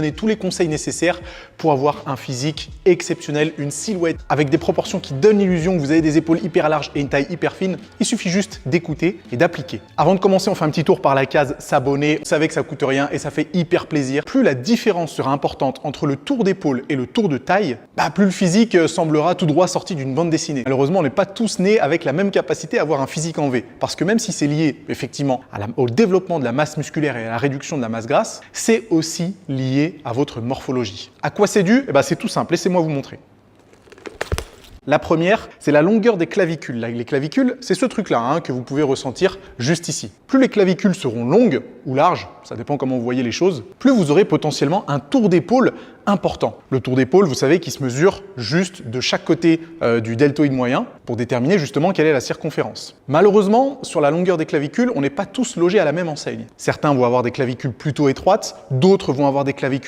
donner tous les conseils nécessaires pour avoir un physique exceptionnel, une silhouette avec des proportions qui donnent l'illusion que vous avez des épaules hyper larges et une taille hyper fine. Il suffit juste d'écouter et d'appliquer. Avant de commencer, on fait un petit tour par la case s'abonner. Vous savez que ça coûte rien et ça fait hyper plaisir. Plus la différence sera importante entre le tour d'épaule et le tour de taille, plus le physique semblera tout droit sorti d'une bande dessinée. Malheureusement, on n'est pas tous nés avec la même capacité à avoir un physique en V. Parce que même si c'est lié effectivement au développement de la masse musculaire et à la réduction de la masse grasse, c'est aussi lié à votre morphologie. À quoi c'est dû? C'est tout simple, laissez-moi vous montrer. La première, c'est la longueur des clavicules. Les clavicules, c'est ce truc-là que vous pouvez ressentir juste ici. Plus les clavicules seront longues ou larges, ça dépend comment vous voyez les choses, plus vous aurez potentiellement un tour d'épaule important. Le tour d'épaule, vous savez, qui se mesure juste de chaque côté du deltoïde moyen pour déterminer justement quelle est la circonférence. Malheureusement, sur la longueur des clavicules, on n'est pas tous logés à la même enseigne. Certains vont avoir des clavicules plutôt étroites, d'autres vont avoir des clavicules